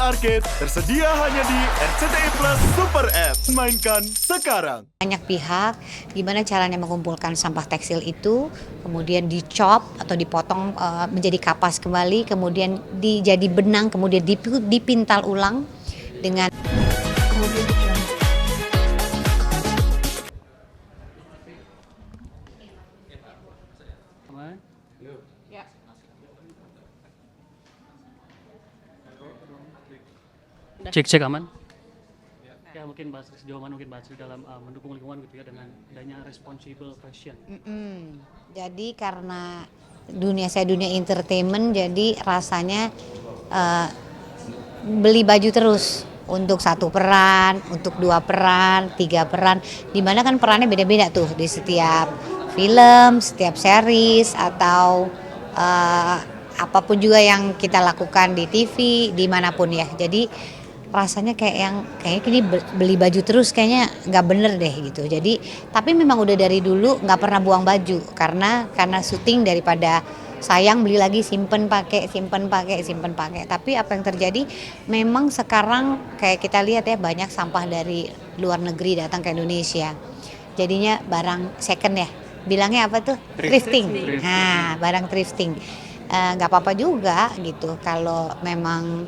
Arcade tersedia hanya di RCTI Plus Super App. Mainkan sekarang. Banyak pihak, gimana caranya mengumpulkan sampah tekstil itu, kemudian dicop atau dipotong menjadi kapas kembali, kemudian jadi benang, kemudian dipintal ulang dengan Cek aman. Ya mungkin bahas sejauh mana mungkin bahas dalam mendukung lingkungan gitu ya dengan adanya responsible fashion. Jadi karena saya dunia entertainment, jadi rasanya beli baju terus untuk satu peran, untuk dua peran, tiga peran, dimana kan perannya beda-beda tuh di setiap film, setiap series atau apapun juga yang kita lakukan di TV, dimanapun ya. Jadi rasanya kayak gini beli baju terus kayaknya nggak bener deh gitu. Jadi tapi memang udah dari dulu nggak pernah buang baju karena syuting daripada sayang beli lagi simpen pakai. Tapi apa yang terjadi memang sekarang kayak kita lihat ya banyak sampah dari luar negeri datang ke Indonesia. Jadinya barang second ya. Bilangnya apa tuh? Thrifting. Nah, barang thrifting. Nggak apa-apa juga gitu kalau memang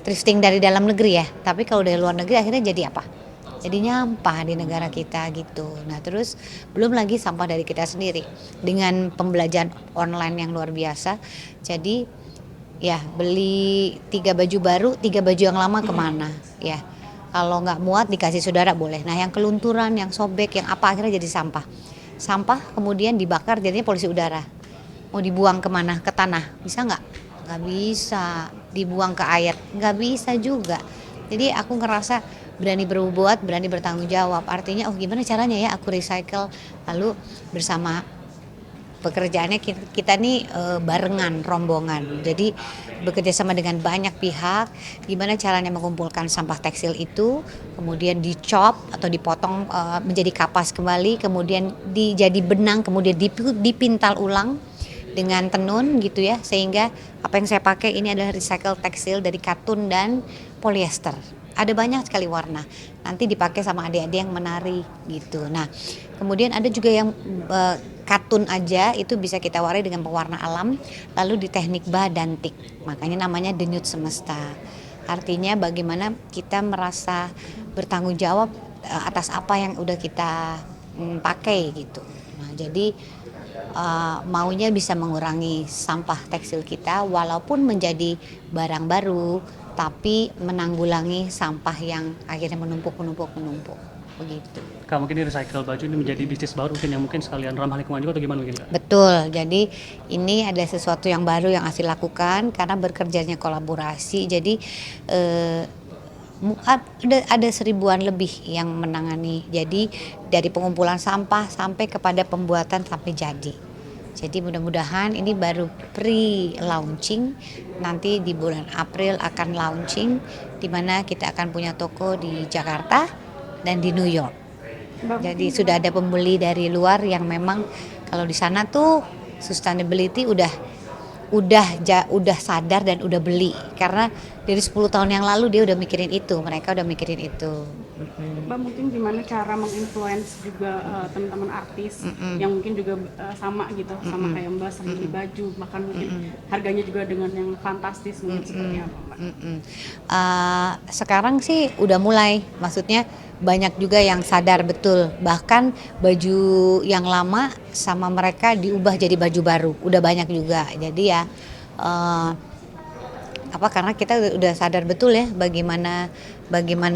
thrifting dari dalam negeri ya, tapi kalau dari luar negeri akhirnya jadi apa? Jadi nyampah di negara kita gitu. Nah terus belum lagi sampah dari kita sendiri dengan pembelajaran online yang luar biasa. Jadi ya beli 3 baju baru, 3 baju yang lama kemana ya? Kalau nggak muat dikasih saudara boleh. Nah yang kelunturan, yang sobek, yang apa akhirnya jadi sampah. Sampah kemudian dibakar jadinya polusi udara. Mau dibuang kemana? Ke tanah, bisa nggak? Nggak bisa. Dibuang ke air, nggak bisa juga. Jadi aku ngerasa berani berbuat, berani bertanggung jawab. Artinya, gimana caranya ya aku recycle, lalu bersama pekerjaannya kita nih barengan, rombongan. Jadi bekerja sama dengan banyak pihak, gimana caranya mengumpulkan sampah tekstil itu, kemudian dicop atau dipotong menjadi kapas kembali, kemudian jadi benang, kemudian dipintal ulang dengan tenun gitu ya, sehingga apa yang saya pakai ini adalah recycle tekstil dari katun dan polyester. Ada banyak sekali warna, nanti dipakai sama adik-adik yang menari gitu. Nah kemudian ada juga yang katun aja itu bisa kita warnai dengan pewarna alam, lalu di teknik badantik, makanya namanya denyut semesta. Artinya bagaimana kita merasa bertanggung jawab atas apa yang udah kita pakai gitu. Nah jadi maunya bisa mengurangi sampah tekstil kita walaupun menjadi barang baru, tapi menanggulangi sampah yang akhirnya menumpuk begitu. Kak mungkin ini recycle baju ini menjadi bisnis baru mungkin yang mungkin sekalian ramah lingkungan juga atau gimana mungkin Kak? Betul, jadi ini ada sesuatu yang baru yang Asih lakukan karena bekerjanya kolaborasi. Jadi ada 1000-an lebih yang menangani. Jadi dari pengumpulan sampah sampai kepada pembuatan sampai jadi. Jadi mudah-mudahan ini baru pre-launching, nanti di bulan April akan launching, di mana kita akan punya toko di Jakarta dan di New York. Jadi sudah ada pembeli dari luar yang memang kalau di sana tuh sustainability udah sadar dan udah beli karena dari 10 tahun yang lalu dia udah mikirin itu, mereka udah mikirin itu. Mbak mungkin gimana cara menginfluence juga teman-teman artis yang mungkin juga sama gitu, sama kayak Mbak sering beli baju, bahkan mungkin harganya juga dengan yang fantastis mungkin seperti apa Mbak? Sekarang sih udah mulai, maksudnya banyak juga yang sadar betul, bahkan baju yang lama sama mereka diubah jadi baju baru, udah banyak juga. Jadi ya karena kita udah sadar betul ya bagaimana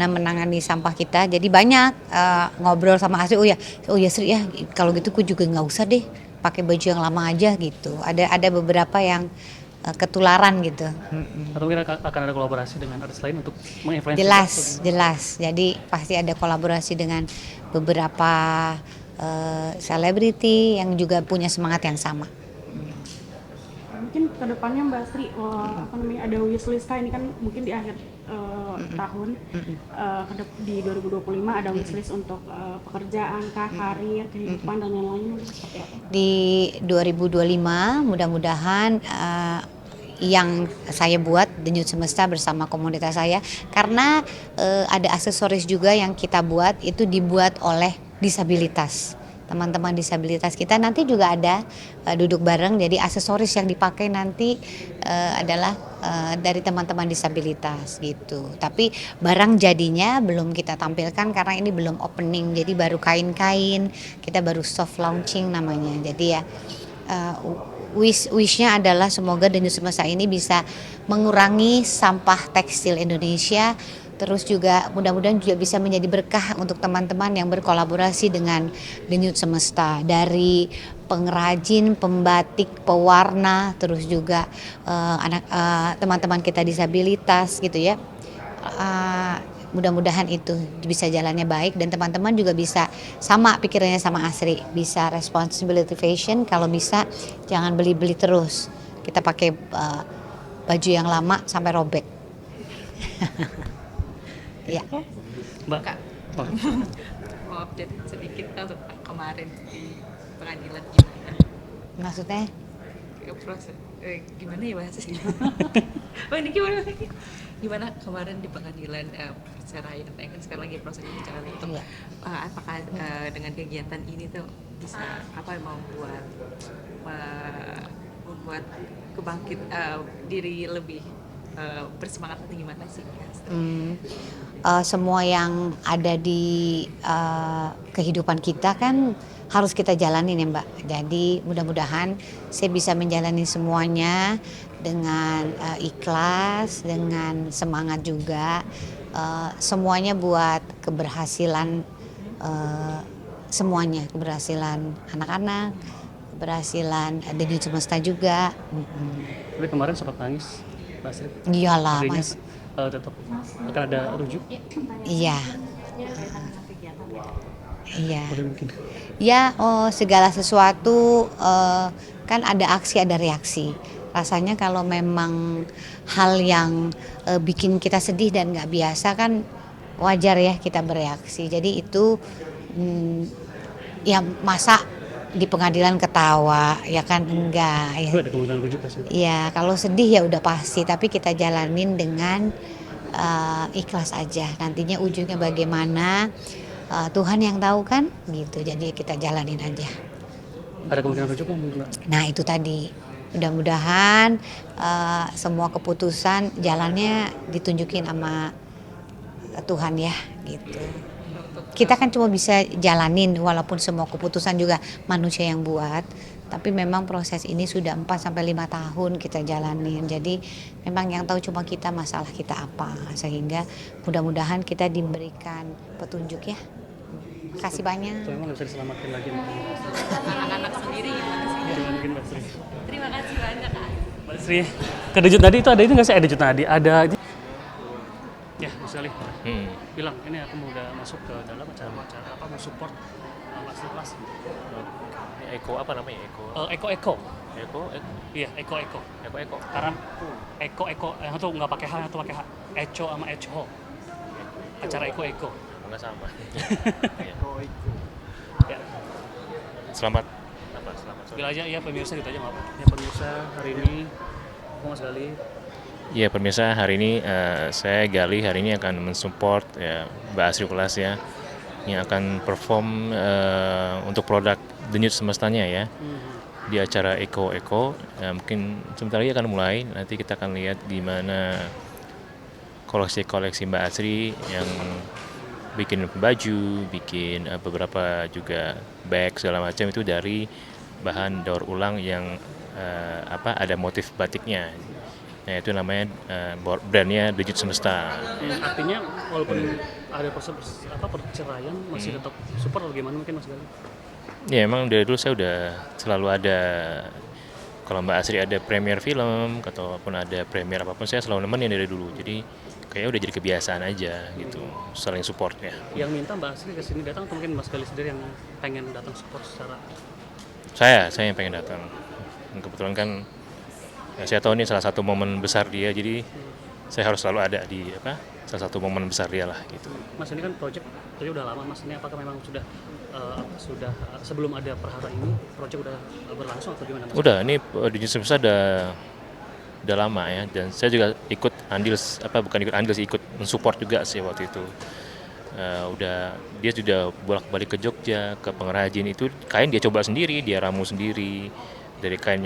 menangani sampah kita. Jadi banyak ngobrol sama Asri, oh ya Sri ya kalau gitu aku juga nggak usah deh pakai baju yang lama aja gitu. Ada beberapa yang ketularan gitu. Atau mungkin akan ada kolaborasi dengan artis lain untuk menginfluence? Jelas. Jadi pasti ada kolaborasi dengan beberapa selebriti yang juga punya semangat yang sama. Mungkin kedepannya Mbak Sri ada wishlist ini kan mungkin di akhir tahun di 2025 ada wishlist untuk pekerjaan, karir, kehidupan dan lain-lain seperti apa? Di 2025 mudah-mudahan yang saya buat Denyut Semesta bersama komunitas saya, karena ada aksesoris juga yang kita buat, itu dibuat oleh disabilitas. Teman-teman disabilitas kita nanti juga ada duduk bareng, jadi aksesoris yang dipakai nanti adalah dari teman-teman disabilitas gitu. Tapi barang jadinya belum kita tampilkan karena ini belum opening, jadi baru kain-kain, kita baru soft launching namanya. Jadi ya wishnya adalah semoga Denyut Semesta ini bisa mengurangi sampah tekstil Indonesia. Terus juga mudah-mudahan juga bisa menjadi berkah untuk teman-teman yang berkolaborasi dengan Denyut Semesta, dari pengrajin, pembatik, pewarna, terus juga teman-teman kita disabilitas gitu ya. Mudah-mudahan itu bisa jalannya baik dan teman-teman juga bisa sama pikirannya sama Asri, bisa responsibility fashion, kalau bisa jangan beli-beli terus. Kita pakai baju yang lama sampai robek. Ya. Mbak. Oh. Mau update sedikit untuk kemarin di pengadilan gimana? Maksudnya? Proses gimana ya bahasanya? Oh ini gimana? Gimana kemarin di pengadilan perceraian? Kan sekarang lagi proses perceraian untuk apakah dengan kegiatan ini tuh bisa membuat kebangkit diri lebih bersemangat atau gimana sih? Semua yang ada di kehidupan kita kan harus kita jalanin ya Mbak. Jadi mudah-mudahan saya bisa menjalani semuanya dengan ikhlas, dengan semangat juga. Semuanya buat keberhasilan semuanya, keberhasilan anak-anak, keberhasilan Denyut Semesta juga. Tapi kemarin sempat nangis, Mbak Sri. Iyalah Artinya, Mas. tetap akan ada rujuk. Iya. Iya. Boleh mungkin. Ya, segala sesuatu kan ada aksi ada reaksi. Rasanya kalau memang hal yang bikin kita sedih dan nggak biasa kan wajar ya kita bereaksi. Jadi itu ya masa di pengadilan ketawa ya kan enggak ya. Itu ada kemungkinan rujuk pasti. Ya kalau sedih ya udah pasti, tapi kita jalanin dengan ikhlas aja. Nantinya ujungnya bagaimana Tuhan yang tahu kan gitu. Jadi kita jalanin aja. Ada kemungkinan rujuk nggak mungkin, Mbak? Nah itu tadi, mudah-mudahan semua keputusan jalannya ditunjukin sama Tuhan ya gitu. Kita kan cuma bisa jalanin walaupun semua keputusan juga manusia yang buat, tapi memang proses ini sudah 4-5 tahun kita jalanin. Jadi memang yang tahu cuma kita, masalah kita apa, sehingga mudah-mudahan kita diberikan petunjuk ya. Kasih banyak. Itu emang nggak bisa diselamatkan lagi. Anak-anak sendiri gimana sih? Gimana mungkin Mbak Sri? Terima kasih banyak Kak. Mbak Sri, ke Denyut tadi itu ada itu nggak sih? Denyut tadi ada. Ya, Bu Sally. Bilang ini aku mau udah masuk ke dalam acara apa mau support masterclass. Eko apa namanya? Eko. Iya, Eko. Eko. Karena Eko yang itu nggak pakai H, yang itu pakai H. Eco sama Echo. Acara Eko. Enggak sama. Ya. Selamat sore. Bila aja ya pemirsa gitu aja nggak apa. Ya pemirsa hari ini aku Mas Gali. Ya pemirsa, hari ini saya Gali hari ini akan mensupport ya Mbak Asri Kelas ya, yang akan perform untuk produk Denyut Semestanya ya di acara Eko. Mungkin sebentar lagi akan mulai, nanti kita akan lihat gimana koleksi Mbak Asri yang bikin baju, bikin beberapa juga bag segala macam itu dari bahan daur ulang yang ada motif batiknya. Nah itu namanya brandnya Denyut Semesta. Artinya walaupun ada proses perceraian masih tetap support atau gimana mungkin Mas Gali? Ya emang dari dulu saya udah selalu ada, kalau Mbak Asri ada premier film ataupun ada premier apapun saya selalu nemenin dari dulu. Jadi kayaknya udah jadi kebiasaan aja gitu, saling support ya. Yang minta Mbak Asri kesini datang atau mungkin Mas Gali sendiri yang pengen datang support secara? Saya yang pengen datang. Kebetulan kan ya, saya tahu ini salah satu momen besar dia, jadi saya harus selalu ada di salah satu momen besar dia lah gitu. Mas ini kan project tadi udah lama Mas, ini apakah memang sudah sebelum ada perhara ini project udah berlangsung atau gimana Mas? Udah, ini Denyut Semesta udah lama ya, dan saya juga ikut andil bukan ikut andil sih, ikut mensupport juga sih waktu itu. Dia sudah bolak-balik ke Jogja, ke pengrajin, itu kain dia coba sendiri, dia ramu sendiri, dari kain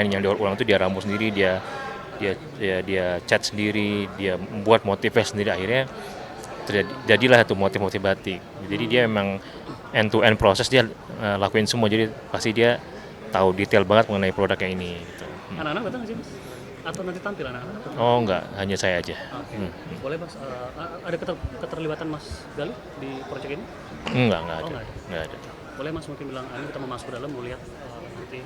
yang daur ulang itu dia ramu sendiri, dia cat sendiri, dia membuat motifnya sendiri, akhirnya jadilah itu motif-motif batik. Jadi dia memang end to end proses, dia lakuin semua, jadi pasti dia tahu detail banget mengenai produknya ini gitu. Anak-anak datang nggak sih Mas? Atau nanti tampil anak-anak? Oh enggak, hanya saya aja. Oke. Boleh Mas, ada keterlibatan Mas Gali di proyek ini? Enggak Oh, ada. nggak ada. Enggak ada. Boleh Mas mungkin bilang, ini kita mau masuk ke dalam, mau lihat nanti.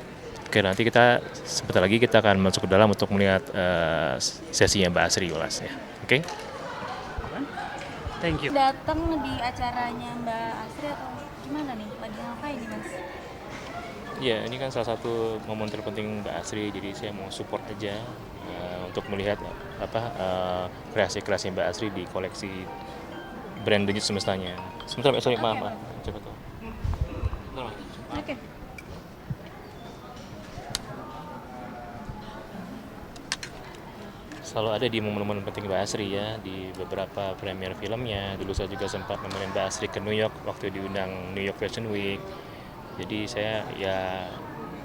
Oke, nanti kita sebentar lagi kita akan masuk ke dalam untuk melihat sesinya Mbak Asri Ulas ya. Oke? Thank you. Datang di acaranya Mbak Asri atau gimana nih? Lagi ngapain nih Mas? Ya, ini kan salah satu momen terpenting Mbak Asri, jadi saya mau support aja untuk melihat kreasi-kreasi Mbak Asri di koleksi brand Denyut Semestanya. Sebentar, sorry, maaf. Coba tuh. Oke. Selalu ada di momen-momen penting Mbak Asri ya, di beberapa premier filmnya. Dulu saya juga sempat nemenin Mbak Asri ke New York waktu diundang New York Fashion Week. Jadi saya ya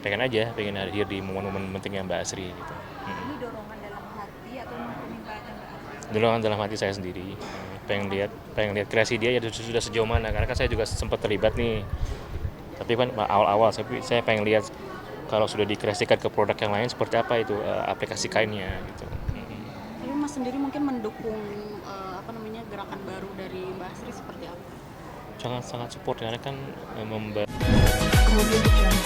pengen hadir di momen-momen pentingnya Mbak Asri gitu. Ini dorongan dalam hati atau permintaannya Mbak Asri? Dorongan dalam hati saya sendiri. Pengen lihat kreasi dia ya sudah sejauh mana, karena kan saya juga sempat terlibat nih. Tapi kan awal-awal saya pengen lihat kalau sudah dikreasikan ke produk yang lain seperti apa itu aplikasi kainnya gitu. Tapi Mas sendiri mungkin mendukung gerakan baru dari Mbak Asri seperti apa? Sangat support, karena kan Kemudian